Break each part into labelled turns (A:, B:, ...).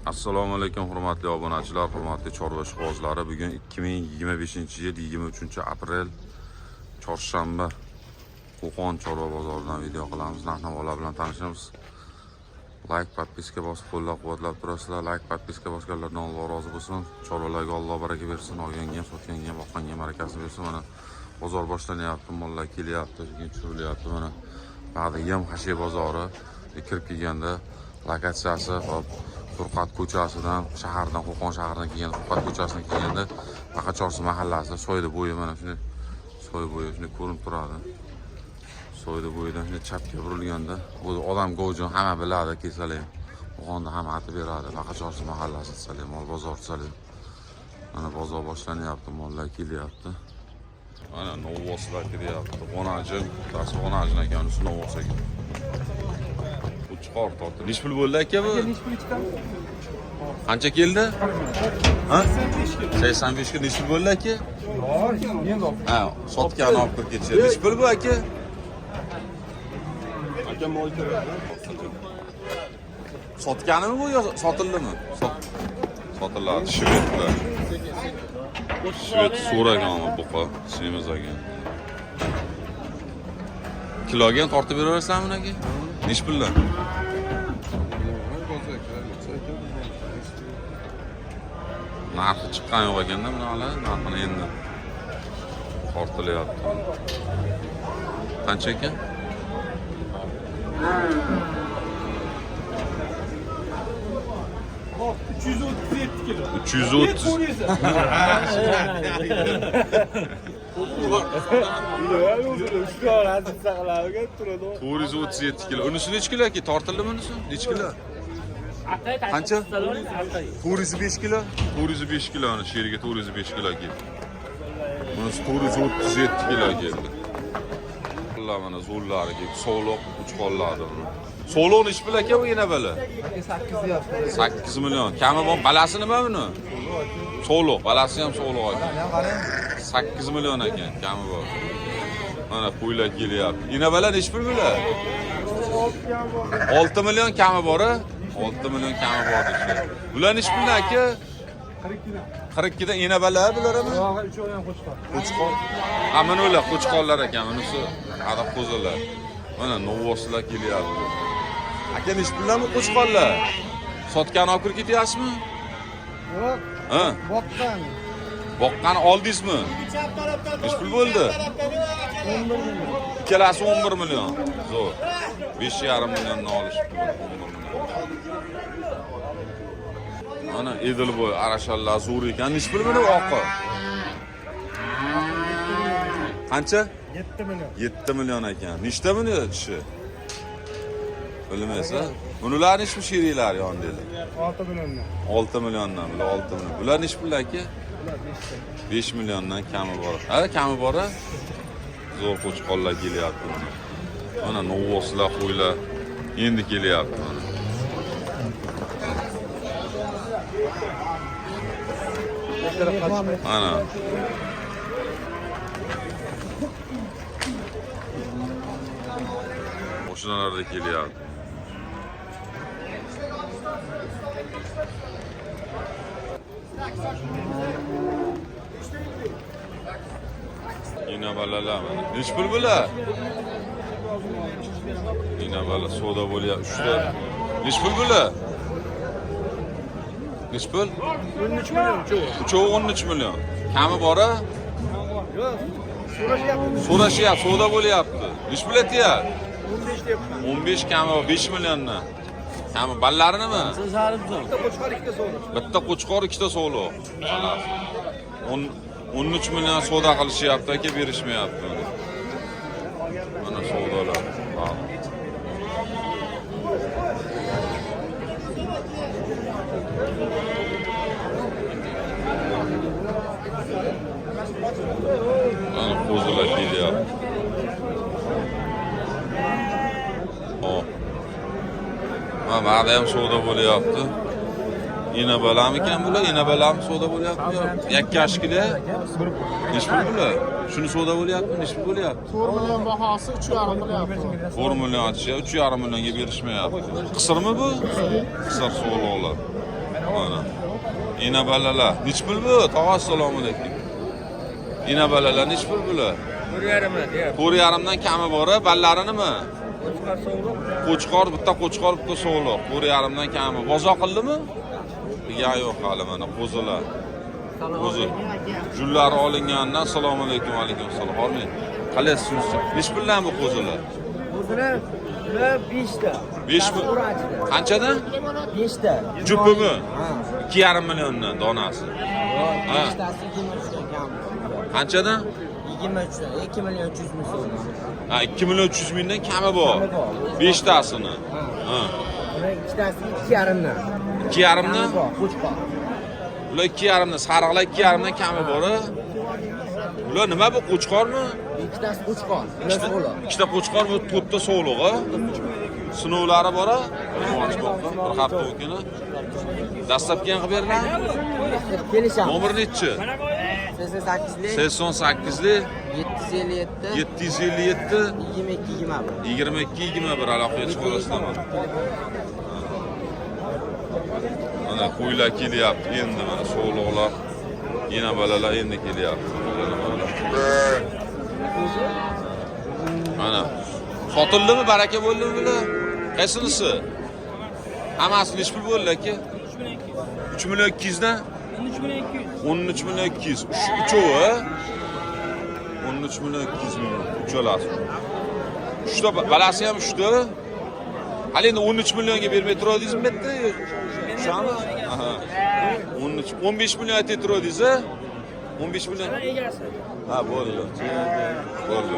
A: Assalomu alaykum hurmatli obunachilar, hurmatli chorva ishqibozlari. Bugun 2025-yil 23-aprel chorshanba. Qo'qon chorva bozoridan video qilamiz. Narx-navolar bilan tanishamiz. Like, podpiska bosib qo'llab-quvvatlab turasizlar. Like, podpiska bosganlardan Alloh rozi bo'lsin. Chorvalarga Alloh baraka bersin. Olganga, sotganga, boqqanga barakasini bersin. Mana bozor boshlanyapti, mollar kelyapti, tushiryapti. Mana Bag'diyam Hashiy bozori kirib kelganda lokatsiyasi hop Furqat ko'chasidan, shahardan, Qo'qon shaharidan kelgan Furqat ko'chasidan kelganda Paqachorsi mahallasi, soyda bo'yi mana shunday soy bo'yi shunday ko'rinib turadi. Soyda bo'yidan shunday chapga burilganda, bu odam go'jun hamma biladi, kesalar. Qo'qonda ham aytib beradi, Paqachorsi mahallasi desalar, mol bozor desalar. Mana bozor boshlanyapti, mollar kelyapti. Mana novvoslar kelyapti. Onajin, tasir onajin ekan, uni novvos ekan. Chiqar tortdi. Necha pul bo'ldi aka bu? Qancha keldi? Ha? 85 ga necha pul bo'ldi aka? Ha, sotgan olib kirib ketishdi. Necha pul bu aka? Aka mol kiradi. Sotganimi bu yo sotildimi? Sotiladi. Shvedlar. Shved so'ragan buqa, semiz ekan. Kiloga tortib beraversanmi aka? Necha pullar? Narxi chiqqan yo'q ekanda, bunalar narxini endi tortilyapti. Qancha ekan?
B: 337 kilo.
A: 330. To'rt 37 kilo. Unisi necha kilo aka? Tortildimi unisi? Necha kilo? Qancha? 405 kilo. 405 kiloni sheriga 405 kilo keldi. Bunisi 437 kilo keldi. Alloh mana zo'rlari keldi. So'loq uchqonladi buni. So'loq necha pul aka bu yana bala? 8 million. Kami bor. Balasi nima buni? So'loq, balasi ham so'loq ekan. 8 million ekan, kami bor. Mana qo'ylar kelyapti. Yana bala necha pul bular? 6 million kami bor-a? 6 million kami bor deydi. Bular necha pul aka? 42 dan yana bala bularmi?
B: Yo'q, 3 oydan qo'chqor.
A: Qo'chqor. Ha, mana ular qo'chqorlar ekan, bunisi adab qo'zilar. Mana novvoslar kelyapti. Aka necha pullarmi qo'chqorlar? Sotgan olib kirib ketyapsizmi?
B: Yo'q.
A: Ha?
B: Boqqan.
A: Boqqani oldingizmi? Necha pul bo'ldi?
B: 11 million.
A: Ikkalasi 11 million. Zo'r. 5,5 millionni olishibdi. 11 million. Mana Edilboy arashallar zo'r ekan. Necha pul buni oqi? Qancha?
B: 7 million.
A: 7 million ekan. Nechta buni tishi? Bilmaysiz. Bular necha pul sheriklari yondilar?
B: 6 milliondan.
A: 6 milliondan, bular 6 million. Bular necha pul aka?
B: Bular
A: 5 milliondan kami bor. Ha, kami bor-a? Zo'r qo'chqonlar kelyapti mana. Mana novvoslar, qo'ylar endi kelyapti mana. Ana. Mashinalarda kelyapti. Yine balalar mana. Necha pul bular? Yine bala soda bo'lyapti. 3 ta. Necha pul bular? Necha pul?
B: 13 million.
A: Uchovi 13 million. Kami bor-a?
B: Yo'q. So'rashyapti.
A: So'rashyapti, soda bo'lyapti. Necha pul aytyapti?
B: 15 deyapman.
A: 15 kami 5 milliondan. Kami ballarinimi?
B: Bitta qo'chqor, ikkita so'liq.
A: Bitta qo'chqor, ikkita so'liq. Xalos. 13 million soda qilishyapti aka, berishmayapti. Mana savdolar. Mana qo'zilar kelyapti. Hop. Ha, ba'da ham savdo bo'lyapti. Yine balamikan bular? Yine balam savdo bo'lyapti yo'q? Yakkashkila. Necha pul bular? Shuni savdo bo'lyapti, necha pul bo'lyapti?
B: 4 million bahosi 3,5 bo'lyapti.
A: 4 million aytishya, 3,5 millionga berishmayapti. Qisirmi bu? Qisir so'loqlar. Mana. Ina balalar. Nech pul bu? Tog'a assalomu alaykum. Ina balalar nech pul bular?
B: 4,5
A: 4,5 dan kami bor-a, ballari nima?
B: Qo'chqor sovuq.
A: Qo'chqor, bitta qo'chqor, bitta so'g'liq. 4,5 dan kami. Bozoq qildimi? Ya yo'q hali mana qo'zilar. Qo'zi. Jullari olingandan assalomu alaykum, alaykum assalom. Hormang. Qalaysiz? Nech puldan bu qo'zilar?
B: O'zini 5 ta.
A: 5 pul. Qanchadan?
B: 5 ta.
A: Jupimi?
B: Ha.
A: 2,5 milliondan donasi. Ha.
B: 5 tasi 23 ta kam.
A: Qanchadan?
B: 23 ta. 2 million 300 ming so'm.
A: Ha, 2 million 300 mingdan kami bor.
B: Kami bor.
A: 5 tasini. Ha.
B: Ular 2 tasi 2,5 dan.
A: 2,5 dan?
B: Qo'chqor.
A: Ular 2,5 dan, sariqlar 2,5 dan kami bor-a. Ular nima bu qo'chqormi?
B: 2 tasi qo'chqor. Ular so'liq.
A: Ikkita qo'chqor va 4 ta so'g'lig'i. Sinovlari bor-a? Bir hafta o'tgani. Dastlabki qilib beriladi.
B: Kelishamiz.
A: Nomer nechi?
B: 88lik
A: 88lik
B: 757
A: 757
B: 22
A: 22 aloqaga chiqaverasizlar. Mana qo'ylar kelyapti endi, mana so'g'liqlar, yana balalar endi kelyapti. Mana sotildimi, baraka bo'ldimi bular? Qaysinisi? Hammasi nech pul bo'ldi aka? 3 million 200 dan 13 million 200. Uchovi 13 million 200 ming. Uchalasi. Uchta balasi ham uchta. Hali endi 13 millionga bermay turadingizmi bu yerda? Shami? Aha. 13 15 million aytib turadingiz, a? 15 million. Ha, bo'ldi. Bo'ldi.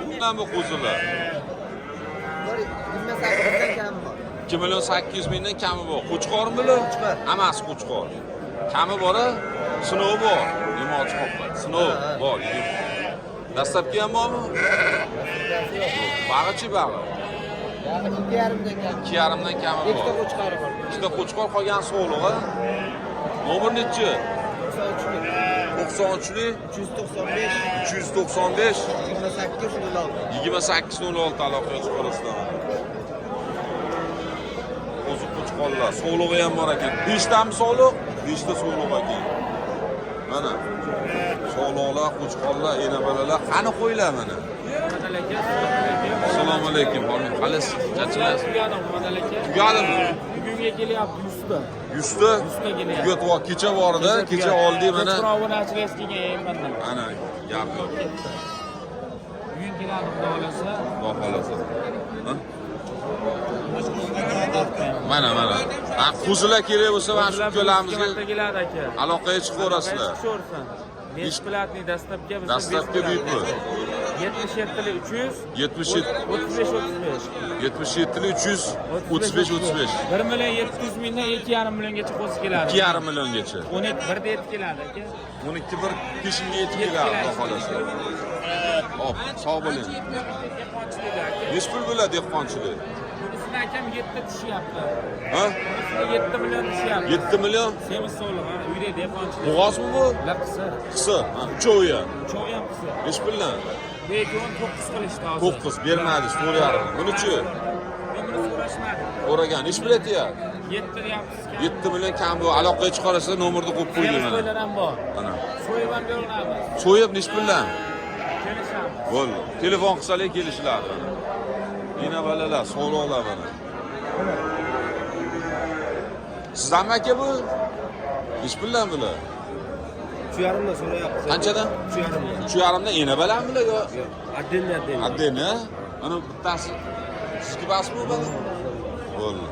A: Bundan bu qo'zilar
B: 28 dan kam bor.
A: 2 million 800 mingdan kami bor. Qo'chqormi bular?
B: Qo'chqor.
A: Hammasi qo'chqor. Kami bor-a? Sinov bor. Yemoqchi qo'ppa. Sinov bor. Dastlabki ham bormi? Bag'ichi bag'i.
B: 2,5 dan kam.
A: 2,5 dan kami bor.
B: Ikkita qo'chqori bor.
A: Ikkita qo'chqor qolgan so'g'lig'i. Nomer nechi? 93lik
B: 395
A: 395
B: 28
A: 2806 aloqaga chiqarasizlar. O'zi qo'chqorlar, so'g'lig'i ham bor ekan. 5 tami so'g'liq, 5 ta so'g'liq ekan. Mana so'g'liqlar, qo'chqorlar, ena balalar, qani qo'ylar mana. Assalomu alaykum. Qalasiz? Charchalaysiz? Tugadimi?
C: Bugunga kelyapti 100 ta.
A: 100 ta?
C: 100 ta kelyapti.
A: Tugatib kecha bor edi, kecha oldik mana.
C: Kechqurun kelgan mandan.
A: Ana gap yo'q.
C: Bugun keladi xudo xolasa.
A: Xudo xolasa. Ha? Mana. Ha, qo'zilar kerak bo'lsa mana shu ko'lamizga
C: keladi aka.
A: aloqaga chiqaverasizlar.
C: Chiqaversan. Beshpilatni dastlabki biz
A: Dastlabki buyurtma.
C: 77lik 300
A: 77
C: 35 35.
A: 77lik 300 35 35.
C: 1 million 700 mingdan 2,5 milliongacha qo'zi keladi.
A: 2,5 milliongacha.
C: 12 birda yetib keladi aka.
A: 12 bir peshinga yetib keladi, xudo xolasa. Hop, sog' bo'ling. Nech pul bo'ladi dehqonchilik?
C: Bunisini akam 7 tishyapti.
A: Ha?
C: 7 million tishyapti.
A: 7 million?
C: Semiz so'liq, uyda dehqonchilik.
A: Bo'g'ozmi bu?
C: Laqsa.
A: Qisi. Ha, uchovi ham.
C: Cho'y ham qisa.
A: Nech puldan?
C: Bu ekon 9 qilishdi hozir.
A: 9 bermadi, so'rayapti. Buni-chi?
C: Buni so'rashmadi.
A: So'ragan. Nech pul aytyapti?
C: 7 deyapsiz.
A: 7 million kam bu. Aloqaga chiqarsa nomerni qo'yib qo'ying mana.
C: So'ylar ham bor.
A: Mana.
C: So'yib ham beramiz.
A: So'yib nech puldan?
C: Kelishamiz.
A: Bo'ldi. Telefon qilsalar kelishiladi mana. Yana balalar, so'roqlar mana. Sizdanmi aka bu? Nech puldan bular?
B: 3,5 dan so'rayapti.
A: Qanchadan?
B: 3,5 dan.
A: 3,5 dan ena balanmi bular yo?
B: Отдельно.
A: Addeni? Mana bittasi sizga basmi bu? Bo'ldi.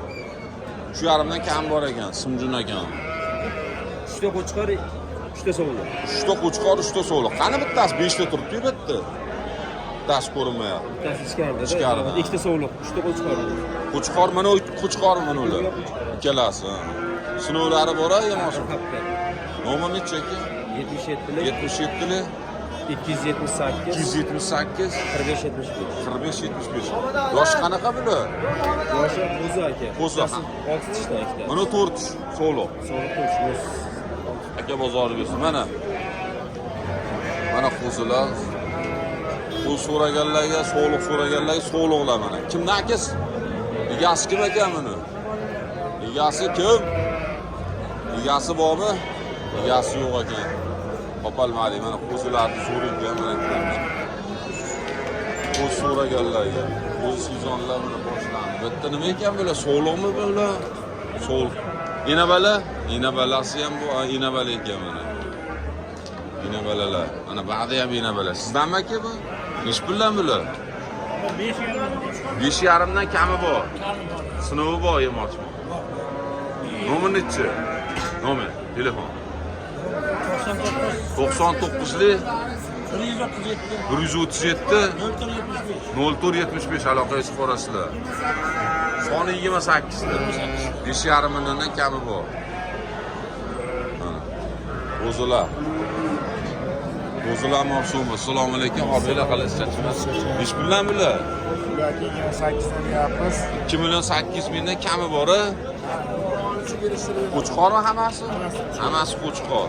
A: 3,5 dan kam bor ekan, Simjun ekan.
B: 3 ta qo'chqor, 3 ta so'liq.
A: 3 ta qo'chqor, 3 ta so'liq. Qani bittasi 5 ta turibdi bu yerda. Bittasi ko'rinmayapti.
B: Bittasi ichkarida.
A: Ichkarida.
B: 2 ta so'liq, 3 ta qo'chqor.
A: Qo'chqor mana qo'chqor mana ular. Ikkalasi. Sinovlari bor-a, yemoqchi. Nomer nechi aka?
B: 77lik
A: 77lik
B: 278
A: 278
B: 45 75.
A: 45 75. Yosh qanaqa bular?
B: Yoshi qo'zi aka.
A: Qo'zi.
B: 6 tishda ikkita.
A: Mana 4 so'liq.
B: So'liq qo'shimiz.
A: Aka bozori bersin. Mana qo'zilar. Qo'z so'raganlarga, so'liq so'raganlarga so'liqlar mana. Kimdan akasi? Egasi kim ekan buni? Egasi kim? Egasi bormi? Egasi yo'q ekan. Topolmadi. Mana qo'zilarni so'raydigan mana. Qo'z so'raganlarga. Qo'z sizonlar bilan boshlandi. Bitta nima ekan bular? So'liqmi bular? So'liq. İnabalasi ham bu, inabali ekan mana. İnabalalar. Mana ba'da ham inabala. Sizdanmi aka bu? Nech puldan bular? 5,5 dan kami bor. Sinovi bor yemoqchi. Nomer nechi? Nomer, telefon. 99li 137 0475 aloqaga chiqib borasizlar. Soni 28 da. 5,5 milliondan kami bor. O'zilar. O'zilar mavsumi. Assalomu alaykum. Obila qalasizlar. Ish bilan bular.
D: 28 dan yapmiz.
A: 2,8 milliondan kami bor-a? Qo'chqormi hammasi? Hammasi qo'chqor.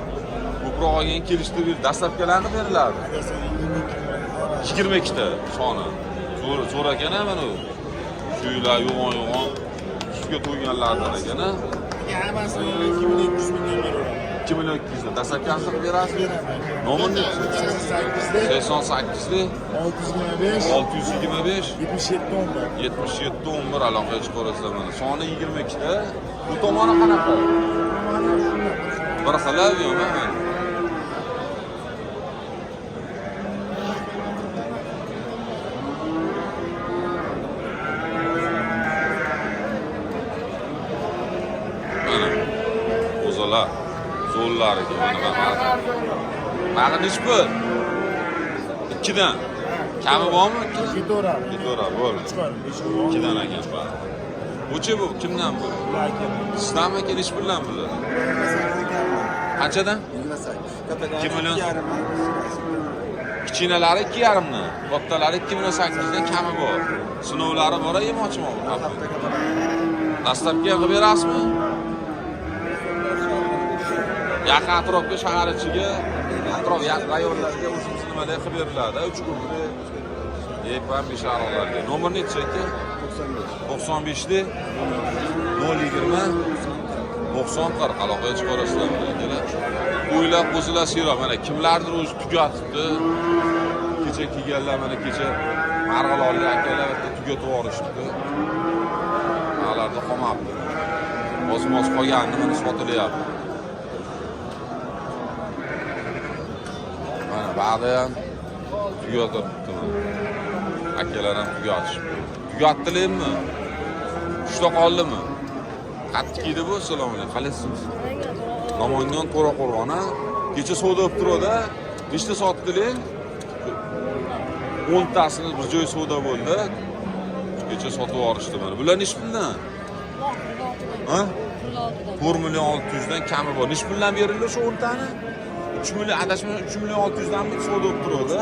A: Ko'proq olgan kelishdi bir dastlabkilarni beriladi. 22 ta soni. Zo'r ekan mana u. Shular yo'g'on ustiga to'yganlardan ekan-a.
D: Hammasi 2200 million beraman.
A: 2200 dan dastlabkini qilib berasiz. Nomer nechi? 88li
D: 625
A: 625
D: 77 11.
A: 77 11 aloqaga chiqarasizlar mana. Soni 22 ta. Bu tomoni qanaqa? Bir xilab yo'qmi? Mana o'zalar, zo'rlar ekan mana. Mana nech pul? 2 dan. Kami bormi? 2 dan. 2 dan bo'ldi. 2 dan ekan bu. Buchi bu kimdan bu? Sizdanmi ekan ish bilan bular? Qanchadan? 2 million. Kichkinalari 2,5 dan, kattalari 2,8 dan kami bor. Sinovlari bor-a, yemoqchiman bu hafta. Dastlabkiga qilib berasizmi? Yaqin atrofga, shahar ichiga, atrof rayonlarga o'zimiz nimalar qilib beriladi. 3 kunga yepam besharoqlarga. Nomer nechi aka? 95 li 020 90 40 aloqaga chiqarasizlar akalar. O'ylab qo'zilar siyroq mana kimlardir o'zi tugatibdi. Kecha kelganlar mana kecha Marg'ilonlik akalar tugatib yuborishibdi. Ularda qolmabdi. O'zimiz qolganini mana sotilyapti. Mana ba'da ham tugatibdi. Akalar ham tugatishibdi. Tugatdilarmi? Ushta qoldimi? Qattiq edi bu. Assalomu alaykum. Qalaysiz? Namangan To'raqo'rg'on a. Kecha savdo bo'lib turadi. Nechta sotdilar? 10 tasini bir joy savdo bo'ldi. Kecha sotib yuborishdi mana. Bular nech puldan? Ha? 4,6 dan kami bor. Nech puldan berildi shu 10 tani? 3 million adashma 3 million 600 dan savdo bo'lib turadi.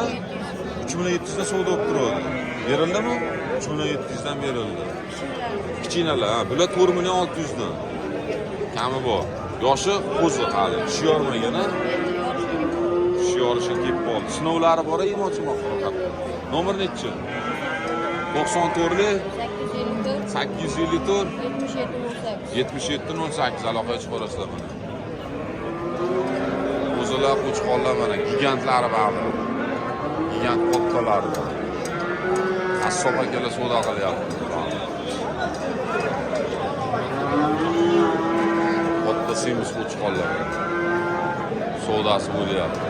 A: 3 million 700 dan savdo bo'lib turadi. Berildimi? 3 million 700 dan berildi. Kichkinalar, ha, bular 4 million 600 dan. Kami bor. Yoshi qo'zi hali, ish yormagan-a? Ish yorishga kelib qoldi. Sinovlari bor-a, yemoqchimoq faqat. Nomer nechi? 94li 854 77 aloqaga chiqarasizlar mana. O'zilar qo'chqorlar mana, gigantlari bor. Gigant qo'tqalari. Qassob akalar savdo qilyapti. Qo'tta semiz qo'chqorlar. Savdosi bo'lyapti.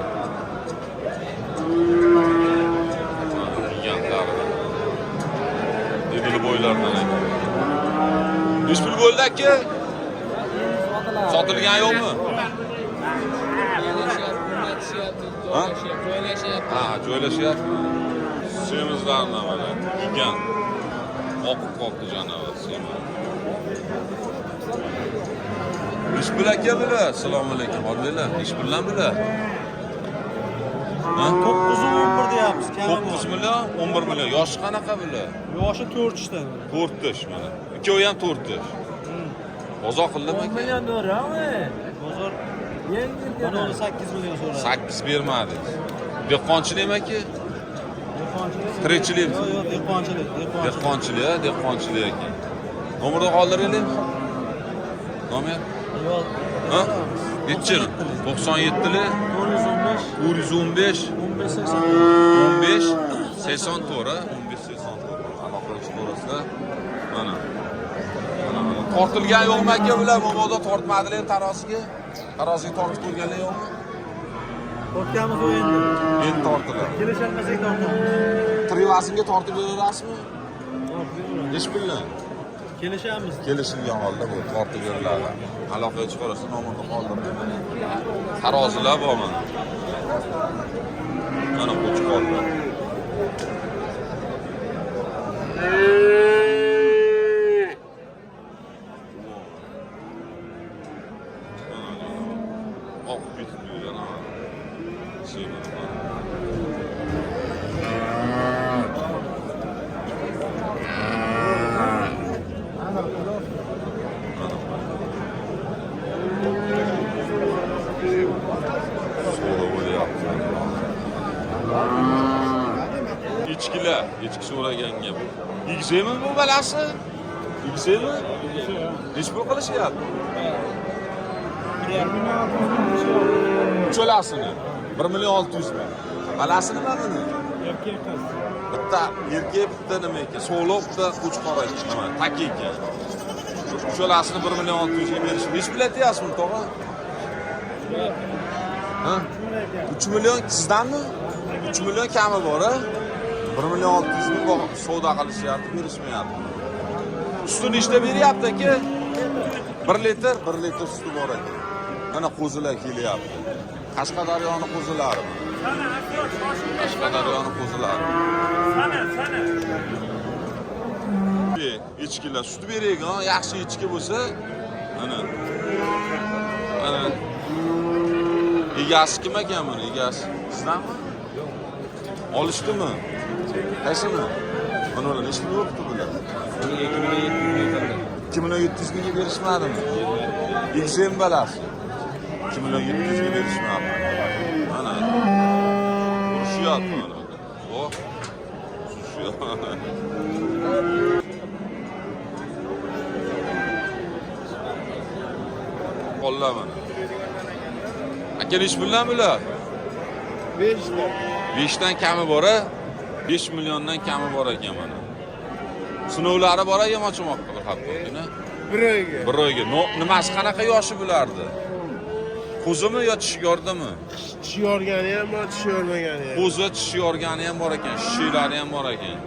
A: Gigantlari. Dedili bo'ylardan ekan. Nech pul bo'ldi aka? Sotilgan yo'qmi? Ha? Ha, joylashyapti. Semizlarni mana gigant. Oqib qoldi janobi semiz. Ish bilan aka bular. Assalomu alaykum. Alhamdulillah. Ish bilan bular. Ha?
B: 911 deyapmiz.
A: 9 million, 11 million. Yoshi qanaqa bular?
B: Yoshi 4 ishda.
A: 4 yosh mana. Ikkovi ham 4 yosh. Bozor qildimi aka?
B: Million do'rami? Bozor yangi mana 8 million so'radi.
A: 8 bermadingiz. Dehqonchilikmi aka?
B: Dehqonchilik.
A: Tirikchilik.
B: Yo'q, dehqonchilik.
A: Dehqonchilik ekan. Nomerni qoldiringlar. Nomer?
B: Yo'q.
A: Ha? Nechi? 97li
B: 415
A: 415
B: 15 80.
A: 15 80 to'ra 15 80 to'ra. Aloqa to'rasida mana. Tortilgan yo'qmi aka bular? Momoda tortmadilar taroziga. Taroziga tortib ko'rganlar yo'qmi?
B: Tortganmiz u endi.
A: Endi tortiladi.
B: Kelisholmasak tortamiz.
A: Trivasinga tortib berasizmi? Nechi puldan?
B: Kelishamiz.
A: Kelishilgan holda bu tortib beriladi. Aloqa chiqarsa nomerni qoldirdi. Tarozilar bor mana. Mana bu chiqoldi. Oh, bitmiyor ya. Şey var. İçkiler, içki so'ragan gap. Yigizmi bu balasi? Yigizmi? Hech pul qilishyapti. Cho'lasini 1 million 600 ming. Balasi nima buni?
B: Erkak qiz.
A: Bitta erkak, bitta nima ekan? So'loq, bitta qo'chqor nima? Tak ekan. Cho'lasini 1 million 600 ga berish. Hech pul aytyapsizmi, tog'a? Ha? 3 million sizdanmi? 3 million kami bor-a? 1 million 600 ming bor. Savdo qilishyapti, berishmayapti. Sutini ishda beryapti aka. 1 litr suti bor ekan. Mana qo'zilar kelyapti. Qashqadaryoning qo'zilari. Qashqadaryoning qo'zilari.
C: Sana.
A: Ichkilar sut beraygan, yaxshi ichki bo'lsa, mana. Mana. Egasi kim ekan buni? Egasi sizdanmi? Olishdimi? Qaysini? Mana ular nechta yo'qdi bular? 2 million 700 mingga berishmadimi? Egizim balasi. 2 million 700 ga berishmadi. Mana. Urushyapti mana. Oh. Urushyapti. Qo'llar mana. Aka nech puldan bular?
D: 5 ta.
A: 5 dan kami bor-a? 5 milliondan kami bor ekan mana. Sinovlari bor-a, yemochmoq qilib hatto'gina.
D: Bir oyga.
A: Bir oyga. Nimasi qanaqa yoshi bulardi? Qo'zimi yo tish yordimi?
D: Tish yorgani ham bor, tish yormagani ham.
A: Qo'zi tish yorgani ham bor ekan, shishlari ham bor ekan.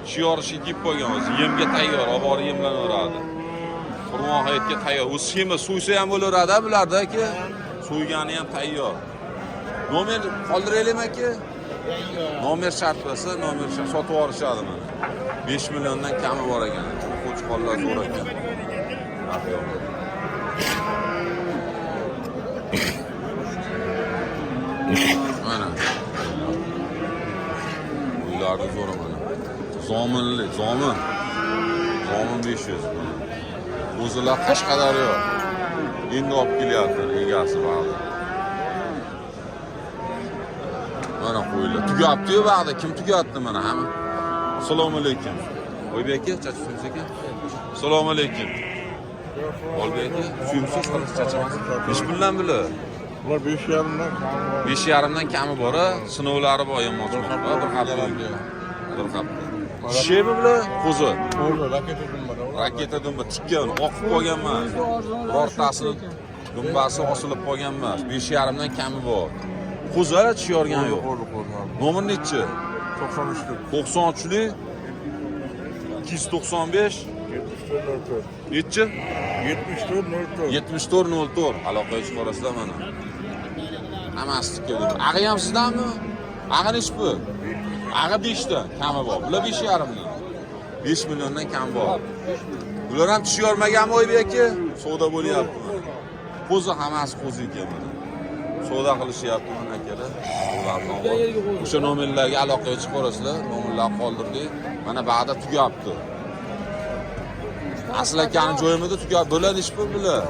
A: Tish yorishi yeb qo'ygan o'zi, yemga tayyor, olib borib yemlanaveradi. Xurmo hayotga tayyor. U sema so'ysa ham bo'laveradi bularda aka. So'ygani ham tayyor. Nomer qoldiraylikmi aka? Nomer shart bo'lsa, nomer shart sotib olishadi mana. 5 milliondan kami bor ekan. Qo'chqonlar zo'r ekan. Mana. Uylarni zo'r mana. Zomin 500. O'zilar Qashqadaryo. Endi olib kelyapti egasi ba'zi. Mana qo'ylar. Tugabdi-yu ba'zi. Kim tugatdi mana hamma? Assalomu alaykum. Oybek aka, chachishsiz aka. Assalomu alaykum. Oybek aka, suyumsiz qilib chachamas. Nech puldan bular?
D: Bular 5,5 dan kam bor.
A: 5,5 dan kami bor-a, sinovlari bor yemochmoq. Bir hafta. Bir hafta. Shemi bular? Qo'zi.
D: Qo'zi raketa dumbada.
A: Raketa dumba tikkan, oqib qolgan emas. Birortasi dumbasi osilib qolgan emas. 5,5 dan kami bor. Qo'zi tish yorgan yo'q. Nomer nechi?
D: 93lik.
A: 93lik 295 nechi?
D: 7404.
A: 7404. Aloqa chiqarasizlar mana. Hammasi tikkan. Ag'i ham sizdanmi? Ag'i nechi pul? Ag'i 5 ta kami bor. Bular 5,5 dan. 5 milliondan kam bor. Bular ham tish yormaganmi Oybek aka? Savdo bo'lyapti. Qo'zi hammasi qo'zi ekan mana. Savdo qilishyapti mana akalar. O'sha nomerlarga aloqaga chiqarasizlar. Nomerlar qoldirdik. Mana ba'da tugabdi. Asl akani joyimizda tugab bo'ladi ish pul bular.